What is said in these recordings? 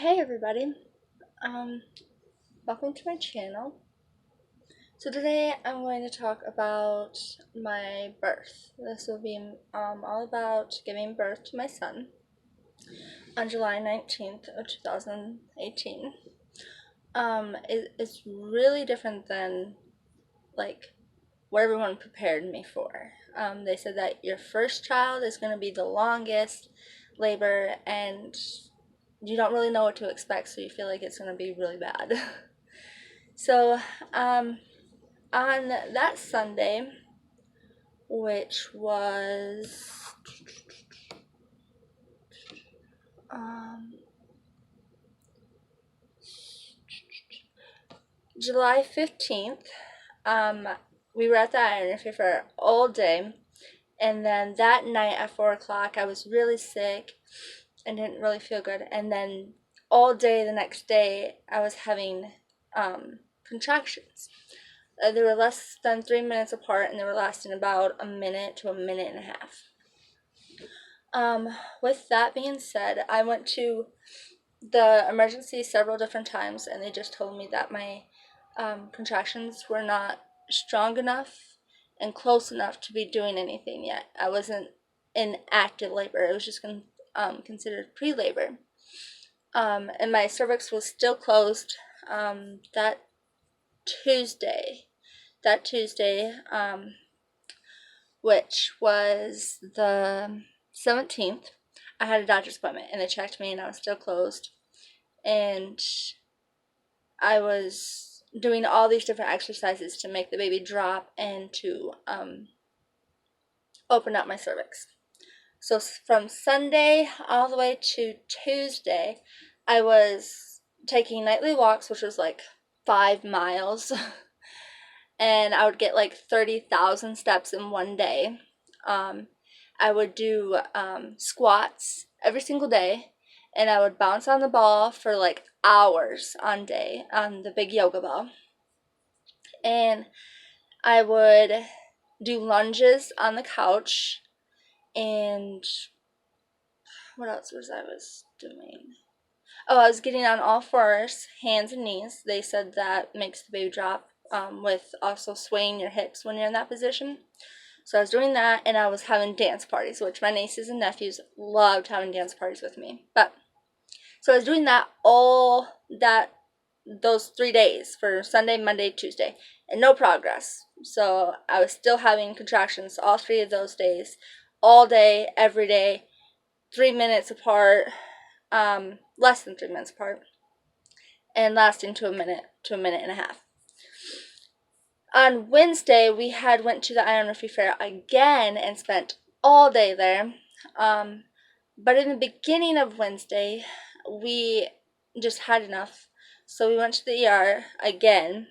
Hey everybody, um, welcome to my channel. So today I'm going to talk about my birth. This will be all about giving birth to my son on July 19th of 2018. It's really different than like what everyone prepared me for. They said that your first child is going to be the longest labor and you don't really know what to expect, so you feel like it's going to be really bad. So, on that Sunday, which was um, July 15th, we were at the Iron Fair all day, and then that night at 4 o'clock, I was really sick and didn't really feel good, and then all day the next day, I was having contractions. They were less than 3 minutes apart, and they were lasting about a minute to a minute and a half. With that being said, I went to the emergency several different times, and they just told me that my contractions were not strong enough and close enough to be doing anything yet. I wasn't in active labor. It was just considered pre-labor. And my cervix was still closed that Tuesday. That Tuesday, which was the 17th, I had a doctor's appointment, and they checked me, and I was still closed. And I was doing all these different exercises to make the baby drop and to open up my cervix. So from Sunday all the way to Tuesday, I was taking nightly walks, which was like 5 miles, and I would get like 30,000 steps in one day. I would do squats every single day, and I would bounce on the ball for like hours on day on the big yoga ball. And I would do lunges on the couch, and what else was doing? Oh, I was getting on all fours, hands and knees. They said that makes the baby drop, with also swaying your hips when you're in that position. So I was doing that, and I was having dance parties, which my nieces and nephews loved having dance parties with me. So I was doing that those 3 days for Sunday, Monday, Tuesday, and no progress. So I was still having contractions all 3 of those days, all day, every day, 3 minutes apart, less than 3 minutes apart, and lasting to a minute and a half. On Wednesday, we went to the Iron Murphy Fair again and spent all day there. But in the beginning of Wednesday, we just had enough. So we went to the ER again,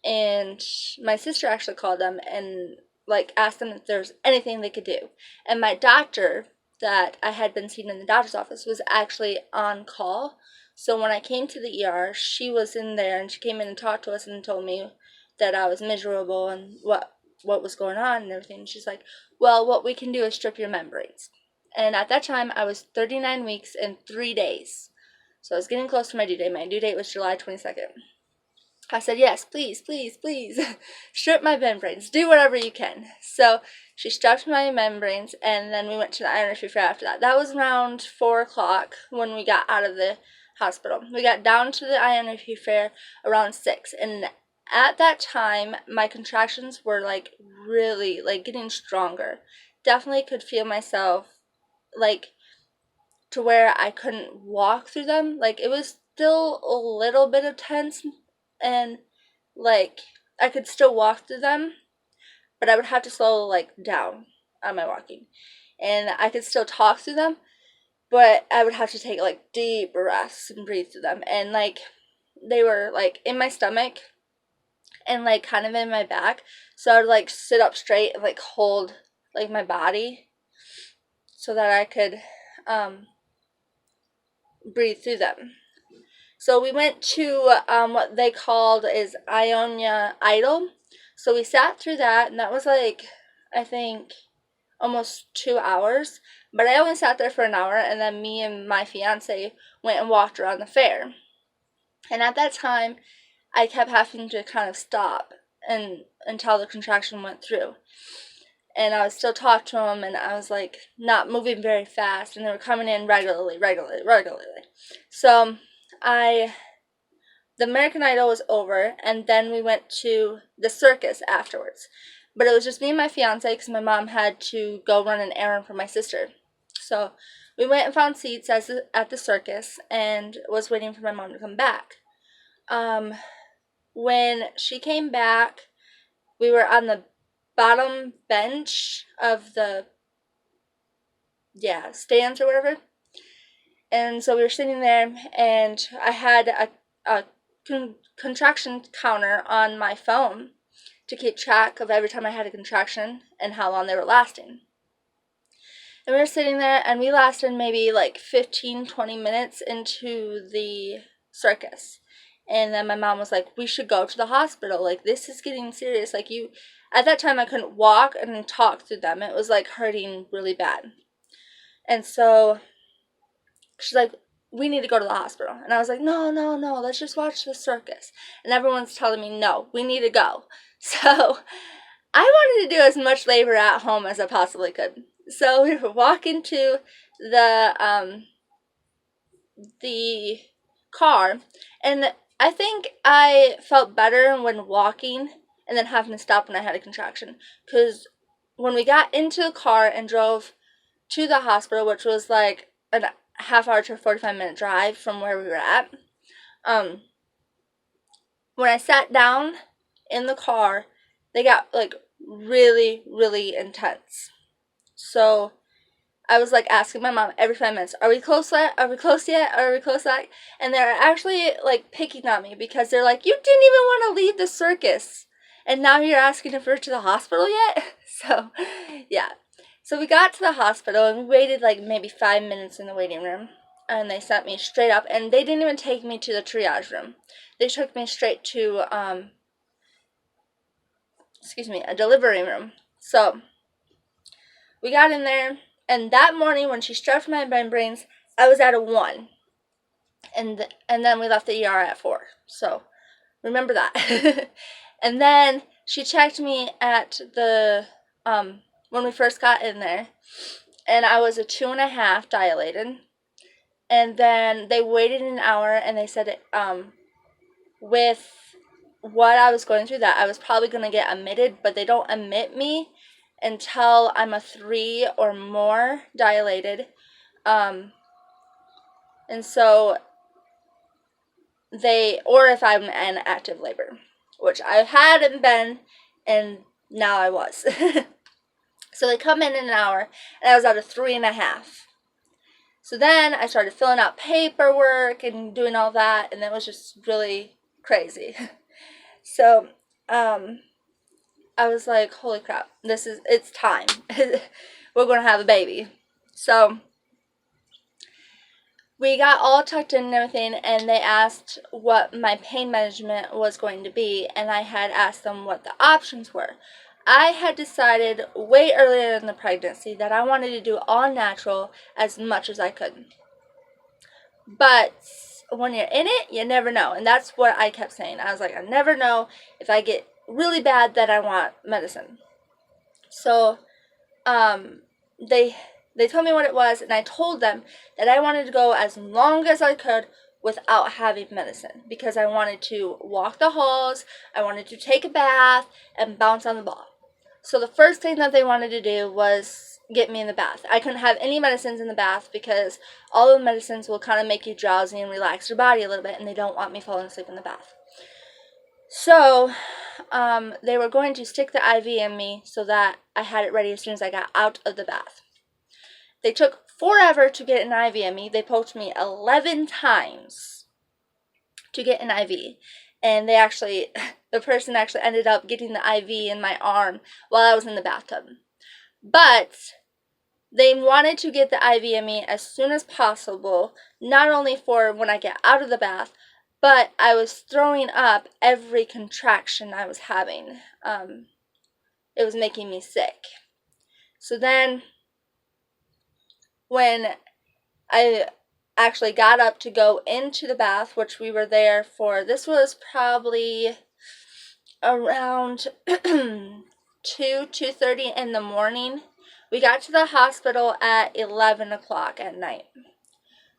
and my sister actually called them and asked them if there was anything they could do. And my doctor that I had been seeing in the doctor's office was actually on call. So when I came to the ER, she was in there, and she came in and talked to us and told me that I was miserable and what was going on and everything. And she's like, well, what we can do is strip your membranes. And at that time, I was 39 weeks and 3 days. So I was getting close to my due date. My due date was July 22nd. I said, yes, please, please, please, strip my membranes. Do whatever you can. So she stripped my membranes, and then we went to the Iron Murphy Fair after that. That was around 4 o'clock when we got out of the hospital. We got down to the Iron Murphy Fair around 6, and at that time, my contractions were really getting stronger. Definitely could feel myself to where I couldn't walk through them. It was still a little bit of tense, and I could still walk through them, but I would have to slow down on my walking. And I could still talk through them, but I would have to take deep breaths and breathe through them. And they were in my stomach and kind of in my back. So I would sit up straight and hold my body so that I could breathe through them. So we went to what they called is Ionia Idol. So we sat through that, and that was I think almost 2 hours, but I only sat there for an hour, and then me and my fiance went and walked around the fair. And at that time, I kept having to kind of stop and until the contraction went through. And I would still talk to them, and I was like not moving very fast, and they were coming in regularly. So the American Idol was over, and then we went to the circus afterwards. But it was just me and my fiance because my mom had to go run an errand for my sister. So we went and found seats at the circus and was waiting for my mom to come back. When she came back, we were on the bottom bench of the stands or whatever. And so we were sitting there, and I had a contraction counter on my phone to keep track of every time I had a contraction and how long they were lasting. And we were sitting there, and we lasted maybe like 15-20 minutes into the circus. And then my mom was like, we should go to the hospital. Like, this is getting serious. Like, at that time I couldn't walk and talk through them. It was like hurting really bad. And so she's like, we need to go to the hospital. And I was like, no, let's just watch the circus. And everyone's telling me, no, we need to go. So I wanted to do as much labor at home as I possibly could. So we were walking to the car, and I think I felt better when walking and then having to stop when I had a contraction. Because when we got into the car and drove to the hospital, which was like a half hour to a 45-minute drive from where we were at, when I sat down in the car, they got like really, really intense. So I was like asking my mom every 5 minutes, are we close yet? Are we close yet? Are we close yet? And they're actually like picking on me because they're like, you didn't even want to leave the circus, and now you're asking if we're to the hospital yet? So yeah. So we got to the hospital, and we waited like maybe 5 minutes in the waiting room, and they sent me straight up, and they didn't even take me to the triage room. They took me straight to a delivery room. So we got in there, and that morning when she stressed my membranes, I was at a 1. And then we left the ER at 4. So remember that. And then she checked me at the when we first got in there, and I was a 2.5 dilated. And then they waited an hour, and they said with what I was going through, that I was probably going to get admitted, but they don't admit me until I'm a 3 or more dilated. And so or if I'm in active labor, which I hadn't been, and now I was. So they come in an hour, and I was at a 3.5. So then I started filling out paperwork and doing all that, and it was just really crazy. So, I was like, holy crap, it's time. We're going to have a baby. So we got all tucked in and everything, and they asked what my pain management was going to be, and I had asked them what the options were. I had decided way earlier in the pregnancy that I wanted to do all natural as much as I could. But when you're in it, you never know. And that's what I kept saying. I was like, I never know if I get really bad that I want medicine. So they told me what it was, and I told them that I wanted to go as long as I could without having medicine, because I wanted to walk the halls, I wanted to take a bath, and bounce on the ball. So the first thing that they wanted to do was get me in the bath. I couldn't have any medicines in the bath because all the medicines will kind of make you drowsy and relax your body a little bit, and they don't want me falling asleep in the bath. So they were going to stick the IV in me so that I had it ready as soon as I got out of the bath. They took forever to get an IV in me. They poked me 11 times to get an IV. And the person actually ended up getting the IV in my arm while I was in the bathtub. But they wanted to get the IV in me as soon as possible, not only for when I get out of the bath, but I was throwing up every contraction I was having. It was making me sick. So then when I actually got up to go into the bath, which we were there for, this was probably around 2:30 in the morning. We got to the hospital at 11 o'clock at night.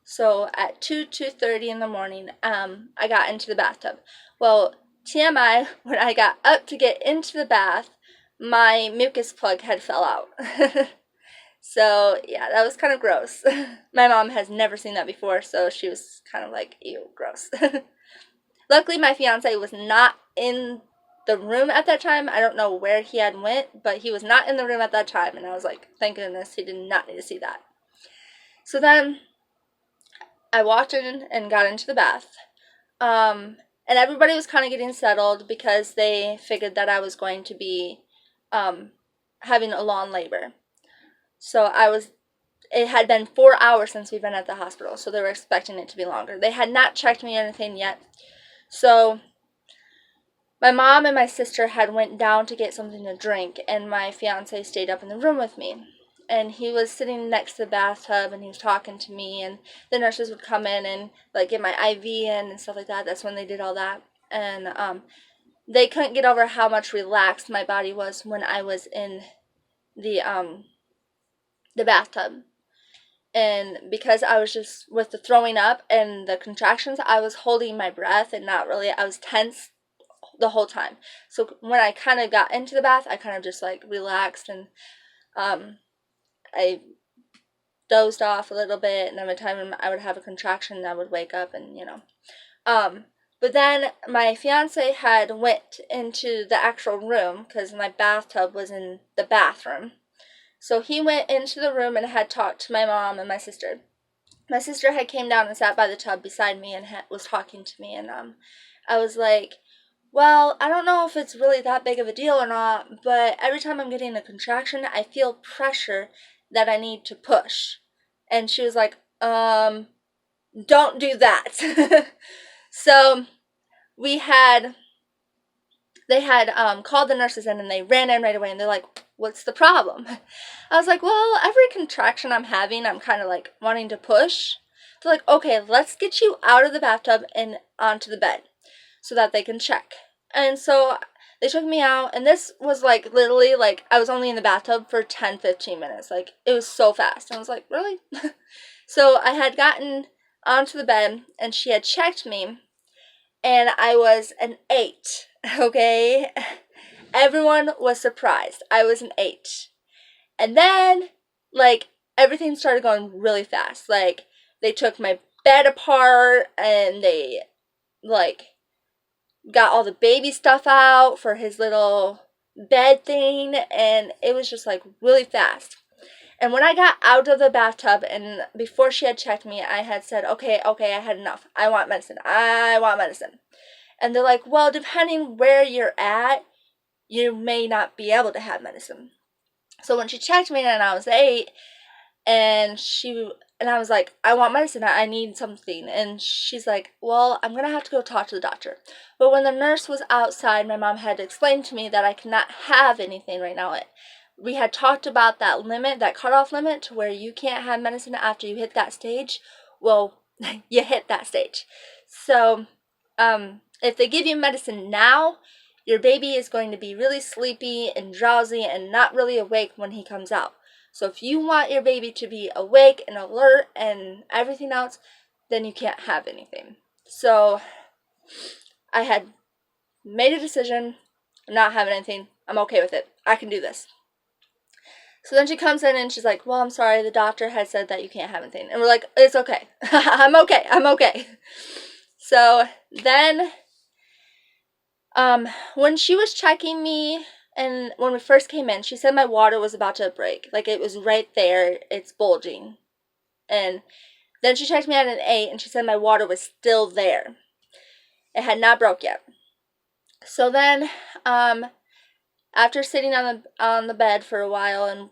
So at 2:30 in the morning, I got into the bathtub. Well, TMI, when I got up to get into the bath, my mucus plug had fell out. So yeah, that was kind of gross. My mom has never seen that before, so she was kind of like, ew, gross. Luckily, my fiance was not in the room at that time. I don't know where he had went, but he was not in the room at that time, and I was like, thank goodness, he did not need to see that. So then I walked in and got into the bath. And everybody was kind of getting settled because they figured that I was going to be having a long labor. So it had been 4 hours since we've been at the hospital, so they were expecting it to be longer. They had not checked me or anything yet. So my mom and my sister had went down to get something to drink, and my fiance stayed up in the room with me. And he was sitting next to the bathtub, and he was talking to me, and the nurses would come in and like get my IV in and stuff like that. That's when they did all that. And they couldn't get over how much relaxed my body was when I was in the bathtub. And because I was just, with the throwing up and the contractions, I was holding my breath and not really, I was tense the whole time. So when I kind of got into the bath, I kind of just like relaxed, and I dozed off a little bit, and every time I would have a contraction, I would wake up and, but then my fiance had went into the actual room because my bathtub was in the bathroom. So he went into the room and had talked to my mom and my sister. My sister had came down and sat by the tub beside me and was talking to me, and I was like, well, I don't know if it's really that big of a deal or not, but every time I'm getting a contraction, I feel pressure that I need to push. And she was like, don't do that. So they had called the nurses in, and they ran in right away, and they're like, what's the problem? I was like, well, every contraction I'm having, I'm kind of like wanting to push. They're like, okay, let's get you out of the bathtub and onto the bed so that they can check. And so they took me out, and this was like literally like I was only in the bathtub for 10-15 minutes. Like, it was so fast. And I was like, really? So I had gotten onto the bed, and she had checked me, and I was an 8. Okay? Everyone was surprised. I was an 8. And then, like, everything started going really fast. Like, they took my bed apart, and they, like, got all the baby stuff out for his little bed thing, and it was just, like, really fast. And when I got out of the bathtub, and before she had checked me, I had said, okay, I had enough. I want medicine. And they're like, well, depending where you're at, you may not be able to have medicine. So when she checked me and I was 8, and I was like, I want medicine, I need something. And she's like, well, I'm going to have to go talk to the doctor. But when the nurse was outside, my mom had explained to me that I cannot have anything right now. We had talked about that limit, that cutoff limit, to where you can't have medicine after you hit that stage. Well, you hit that stage. So, if they give you medicine now, your baby is going to be really sleepy and drowsy and not really awake when he comes out. So if you want your baby to be awake and alert and everything else, then you can't have anything. So I had made a decision, I'm not having anything. I'm okay with it. I can do this. So then she comes in and she's like, well, I'm sorry, the doctor had said that you can't have anything. And we're like, it's okay. I'm okay. So then when she was checking me, and when we first came in, she said my water was about to break. Like, it was right there. It's bulging. And then she checked me at an 8, and she said my water was still there. It had not broke yet. So then, after sitting on the bed for a while, and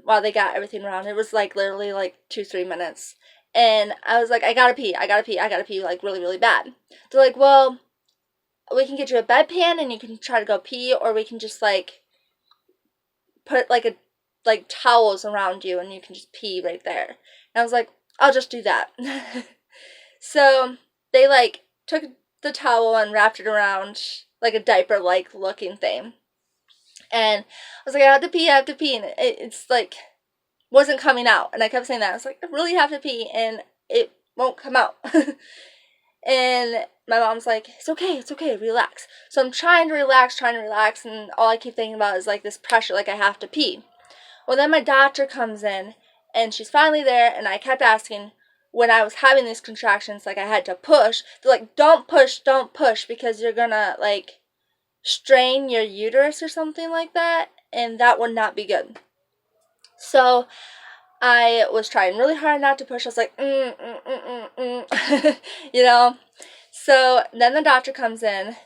while they got everything around, it was like literally like 2-3 minutes. And I was like, I gotta pee, like really, really bad. They're like, well, we can get you a bedpan and you can try to go pee, or we can just like put like a like towels around you and you can just pee right there. And I was like, I'll just do that. So they like took the towel and wrapped it around like a diaper like looking thing. And I was like, I have to pee, and it's like wasn't coming out. And I kept saying that. I was like, I really have to pee, and it won't come out. And my mom's like, it's okay, relax. So I'm trying to relax, and all I keep thinking about is like this pressure, like I have to pee. Well, then my doctor comes in, and she's finally there, and I kept asking when I was having these contractions, like I had to push. They're like, don't push, because you're gonna like strain your uterus or something like that, and that would not be good. So I was trying really hard not to push. I was like, you know. So then the doctor comes in,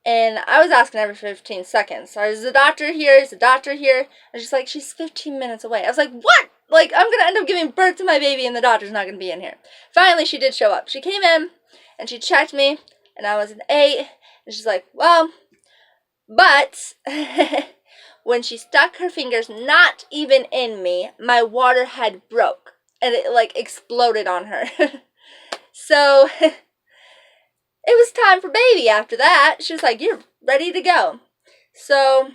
and I was asking every 15 seconds, so is the doctor here? Is the doctor here? And she's like, she's 15 minutes away. I was like, what? Like, I'm going to end up giving birth to my baby, and the doctor's not going to be in here. Finally, she did show up. She came in, and she checked me, and I was an 8, and she's like, well, but when she stuck her fingers not even in me, my water head broke, and it, like, exploded on her. So it was time for baby after that. She was like, you're ready to go. So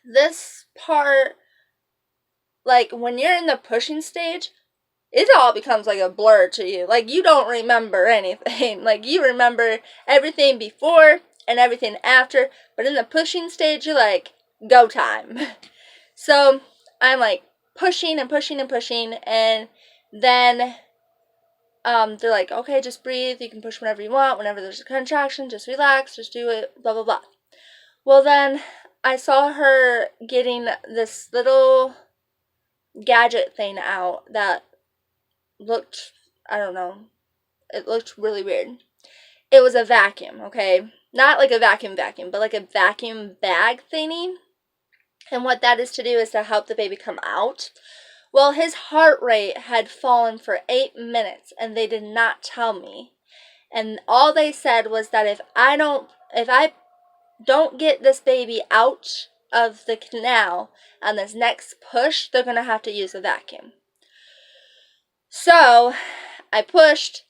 this part, like, when you're in the pushing stage, it all becomes like a blur to you. Like, you don't remember anything. Like, you remember everything before and everything after, but in the pushing stage, you're like, go time. So I'm like pushing and pushing and pushing, and then they're like, okay, just breathe, you can push whenever you want, whenever there's a contraction, just relax, just do it, blah blah blah. Well, then I saw her getting this little gadget thing out that looked, I don't know, it looked really weird. It was a vacuum, okay? Not like a vacuum, but like a vacuum bag thingy. And what that is to do is to help the baby come out. Well, his heart rate had fallen for 8 minutes, and they did not tell me. And all they said was that if I don't get this baby out of the canal on this next push, they're going to have to use a vacuum. So I pushed,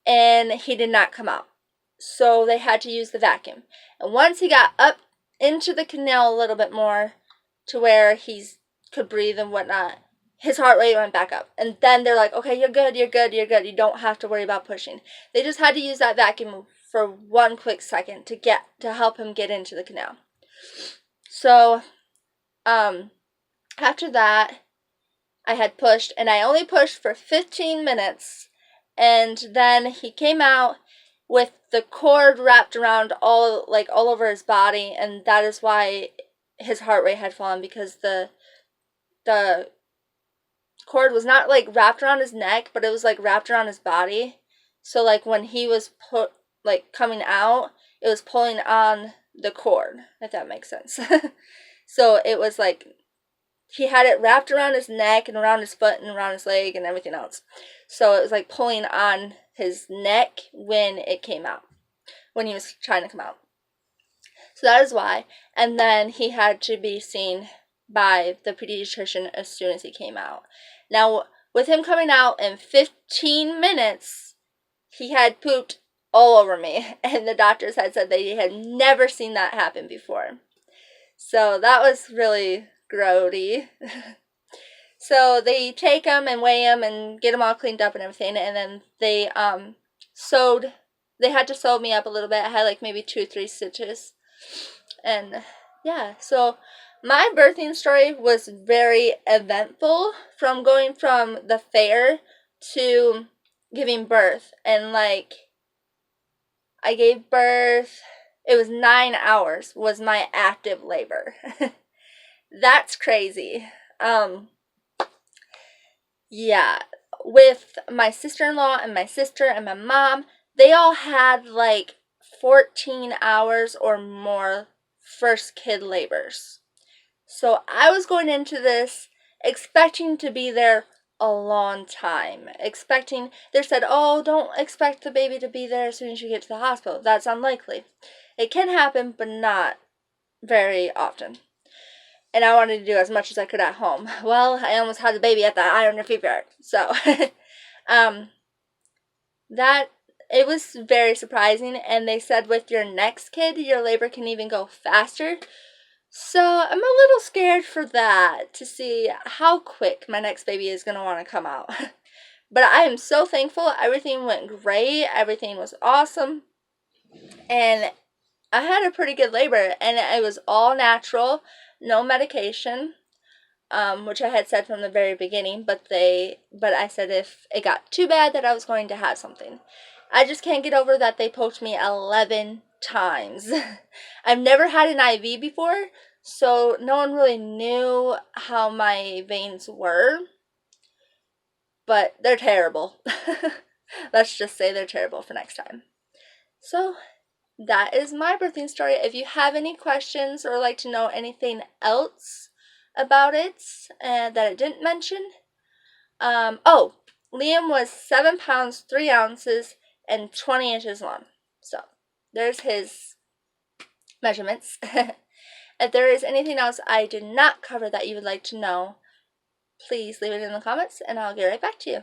and he did not come out. So they had to use the vacuum. And once he got up into the canal a little bit more to where he could breathe and whatnot, his heart rate went back up. And then they're like, okay, you're good. You don't have to worry about pushing. They just had to use that vacuum for one quick second to help him get into the canal. So after that, I had pushed, and I only pushed for 15 minutes. And then he came out with the cord wrapped around all over his body, and that is why his heart rate had fallen, because the cord was not like wrapped around his neck, but it was like wrapped around his body. So like when he was coming out, it was pulling on the cord, if that makes sense. So it was like he had it wrapped around his neck and around his foot and around his leg and everything else. So it was like pulling on his neck when it came out, when he was trying to come out. So that is why. And then he had to be seen by the pediatrician as soon as he came out. Now, with him coming out in 15 minutes, he had pooped all over me. And the doctors had said they had never seen that happen before. So that was really grody. So they take him and weigh him and get him all cleaned up and everything. And then they had to sew me up a little bit. I had like maybe 2 or 3 stitches. And yeah, so my birthing story was very eventful, from going from the fair to giving birth. And like, I gave birth, it was 9 hours was my active labor. That's crazy. Yeah, with my sister-in-law and my sister and my mom, they all had like 14 hours or more first kid labors. So I was going into this expecting to be there a long time. They said, oh, don't expect the baby to be there as soon as you get to the hospital. That's unlikely. It can happen, but not very often. and I wanted to do as much as I could at home. Well, I almost had the baby at the Iron Fever, so that it was very surprising. And they said with your next kid, your labor can even go faster. So I'm a little scared for that, to see how quick my next baby is going to want to come out. But I am so thankful. Everything went great. Everything was awesome. And I had a pretty good labor, and it was all natural, no medication, which I had said from the very beginning. But I said if it got too bad that I was going to have something. I just can't get over that they poked me 11 times. I've never had an IV before, so no one really knew how my veins were. But they're terrible. Let's just say they're terrible for next time. So that is my birthing story. If you have any questions or like to know anything else about it that I didn't mention, Liam was 7 pounds 3 ounces and 20 inches long. So there's his measurements. If there is anything else I did not cover that you would like to know, please leave it in the comments and I'll get right back to you.